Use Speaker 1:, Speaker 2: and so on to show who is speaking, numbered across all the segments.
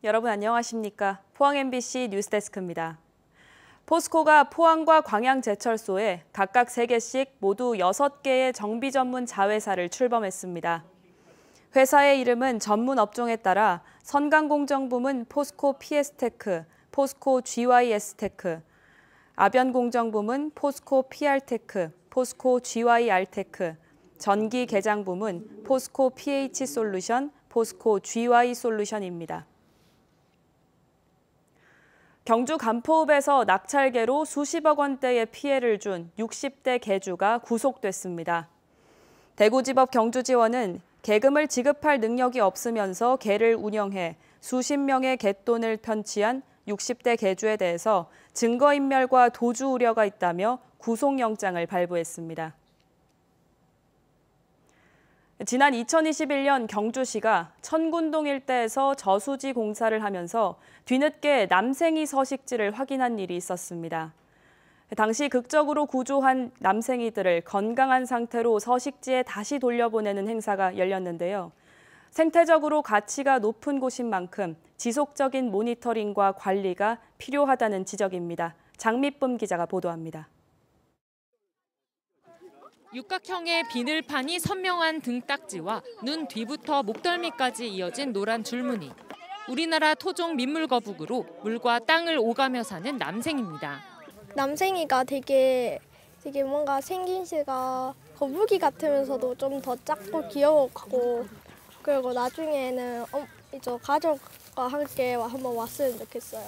Speaker 1: 여러분 안녕하십니까? 포항 MBC 뉴스데스크입니다. 포스코가 포항과 광양제철소에 각각 3개씩 모두 6개의 정비 전문 자회사를 출범했습니다. 회사의 이름은 전문 업종에 따라 선강공정부문 포스코 PS테크, 포스코 GYS테크, 아변공정부문 포스코 PR테크, 포스코 GYR테크, 전기개장부문 포스코 PH솔루션, 포스코 GY솔루션입니다. 경주 간포읍에서 낙찰계로 수십억 원대의 피해를 준 60대 개주가 구속됐습니다. 대구지법 경주지원은 계금을 지급할 능력이 없으면서 개를 운영해 수십 명의 갯돈을 편취한 60대 개주에 대해서 증거인멸과 도주 우려가 있다며 구속영장을 발부했습니다. 지난 2021년 경주시가 천군동 일대에서 저수지 공사를 하면서 뒤늦게 남생이 서식지를 확인한 일이 있었습니다. 당시 극적으로 구조한 남생이들을 건강한 상태로 서식지에 다시 돌려보내는 행사가 열렸는데요. 생태적으로 가치가 높은 곳인 만큼 지속적인 모니터링과 관리가 필요하다는 지적입니다. 장미쁨 기자가 보도합니다.
Speaker 2: 육각형의 비늘판이 선명한 등딱지와 눈 뒤부터 목덜미까지 이어진 노란 줄무늬. 우리나라 토종 민물거북으로 물과 땅을 오가며 사는 남생입니다.
Speaker 3: 남생이가 되게 뭔가 생긴 시가 거북이 같으면서도 좀 더 작고 귀여워하고, 그리고 나중에는 이제 가족과 함께 한번 왔으면 좋겠어요.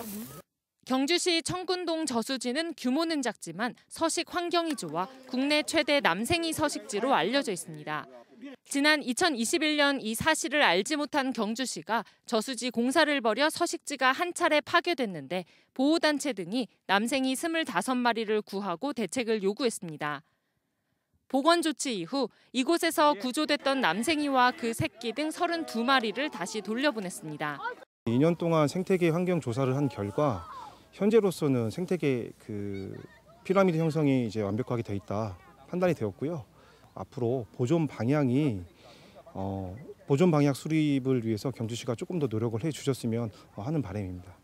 Speaker 2: 경주시 청군동 저수지는 규모는 작지만 서식 환경이 좋아 국내 최대 남생이 서식지로 알려져 있습니다. 지난 2021년 이 사실을 알지 못한 경주시가 저수지 공사를 벌여 서식지가 한 차례 파괴됐는데 보호단체 등이 남생이 25마리를 구하고 대책을 요구했습니다. 복원 조치 이후 이곳에서 구조됐던 남생이와 그 새끼 등 32마리를 다시 돌려보냈습니다.
Speaker 4: 2년 동안 생태계 환경 조사를 한 결과 현재로서는 생태계 피라미드 형성이 이제 완벽하게 돼 있다 판단이 되었고요. 앞으로 보존 방향 수립을 위해서 경주시가 조금 더 노력을 해주셨으면 하는 바람입니다.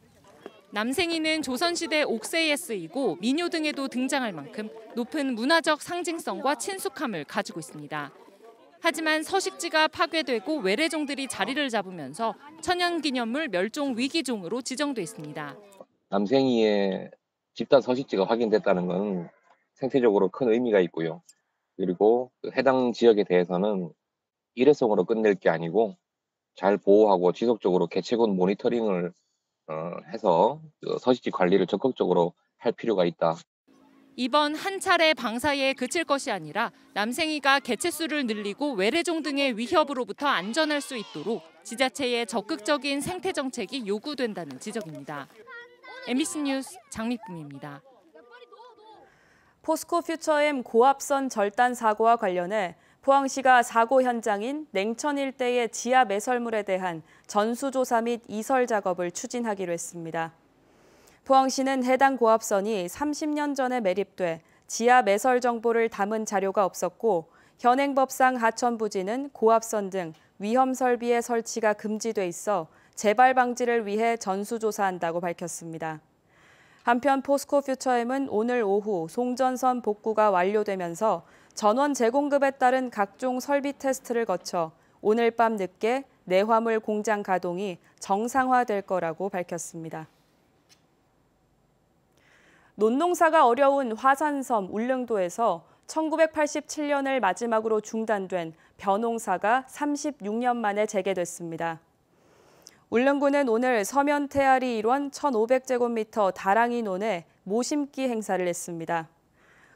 Speaker 2: 남생이는 조선시대 옥새에 쓰이고 민요 등에도 등장할 만큼 높은 문화적 상징성과 친숙함을 가지고 있습니다. 하지만 서식지가 파괴되고 외래종들이 자리를 잡으면서 천연기념물 멸종 위기종으로 지정돼 있습니다.
Speaker 5: 남생이의 집단 서식지가 확인됐다는 건 생태적으로 큰 의미가 있고요. 그리고 해당 지역에 대해서는 일회성으로 끝낼 게 아니고 잘 보호하고 지속적으로 개체군 모니터링을 해서 서식지 관리를 적극적으로 할 필요가 있다.
Speaker 2: 이번 한 차례 방사에 그칠 것이 아니라 남생이가 개체수를 늘리고 외래종 등의 위협으로부터 안전할 수 있도록 지자체의 적극적인 생태 정책이 요구된다는 지적입니다. MBC 뉴스 장미쁨입니다.
Speaker 1: 포스코 퓨처엠 고압선 절단 사고와 관련해 포항시가 사고 현장인 냉천 일대의 지하 매설물에 대한 전수조사 및 이설 작업을 추진하기로 했습니다. 포항시는 해당 고압선이 30년 전에 매립돼 지하 매설 정보를 담은 자료가 없었고 현행법상 하천 부지는 고압선 등 위험 설비의 설치가 금지돼 있어 재발 방지를 위해 전수조사한다고 밝혔습니다. 한편 포스코 퓨처엠은 오늘 오후 송전선 복구가 완료되면서 전원 재공급에 따른 각종 설비 테스트를 거쳐 오늘 밤 늦게 내화물 공장 가동이 정상화될 거라고 밝혔습니다. 논농사가 어려운 화산섬 울릉도에서 1987년을 마지막으로 중단된 벼농사가 36년 만에 재개됐습니다. 울릉군은 오늘 서면 태아리 일원 1,500제곱미터 다랑이 논에 모심기 행사를 했습니다.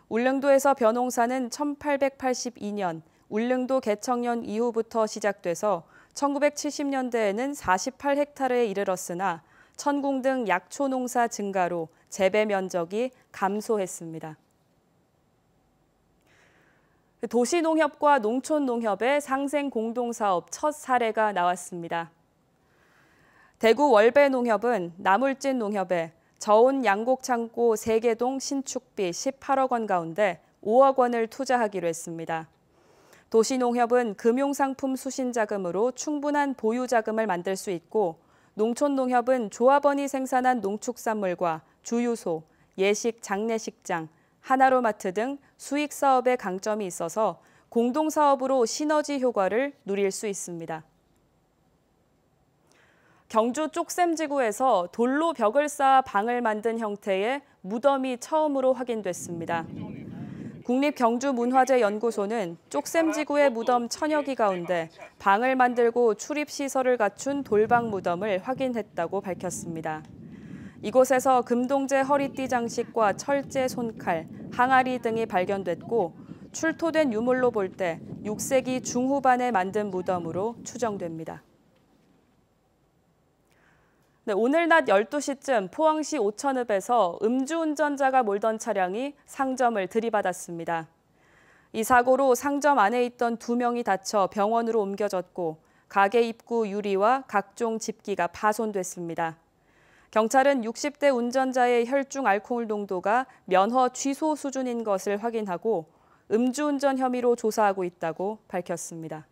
Speaker 1: 울릉도에서 벼농사는 1882년 울릉도 개청년 이후부터 시작돼서 1970년대에는 48헥타르에 이르렀으나 천궁 등 약초 농사 증가로 재배 면적이 감소했습니다. 도시농협과 농촌농협의 상생 공동사업 첫 사례가 나왔습니다. 대구 월배농협은 나물진 농협에 저온 양곡창고 3개동 신축비 18억 원 가운데 5억 원을 투자하기로 했습니다. 도시농협은 금융상품 수신자금으로 충분한 보유자금을 만들 수 있고 농촌농협은 조합원이 생산한 농축산물과 주유소, 예식 장례식장, 하나로마트 등 수익 사업에 강점이 있어서 공동사업으로 시너지 효과를 누릴 수 있습니다. 경주 쪽샘지구에서 돌로 벽을 쌓아 방을 만든 형태의 무덤이 처음으로 확인됐습니다. 국립경주문화재연구소는 쪽샘지구의 무덤 1000여 기 가운데 방을 만들고 출입시설을 갖춘 돌방 무덤을 확인했다고 밝혔습니다. 이곳에서 금동제 허리띠 장식과 철제 손칼, 항아리 등이 발견됐고 출토된 유물로 볼 때 6세기 중후반에 만든 무덤으로 추정됩니다. 네, 오늘 낮 12시쯤 포항시 오천읍에서 음주운전자가 몰던 차량이 상점을 들이받았습니다. 이 사고로 상점 안에 있던 2명이 다쳐 병원으로 옮겨졌고 가게 입구 유리와 각종 집기가 파손됐습니다. 경찰은 60대 운전자의 혈중 알코올 농도가 면허 취소 수준인 것을 확인하고 음주운전 혐의로 조사하고 있다고 밝혔습니다.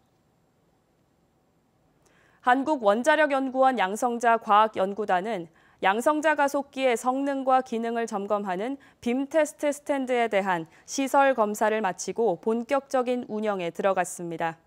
Speaker 1: 한국원자력연구원 양성자 과학연구단은 양성자 가속기의 성능과 기능을 점검하는 빔 테스트 스탠드에 대한 시설 검사를 마치고 본격적인 운영에 들어갔습니다.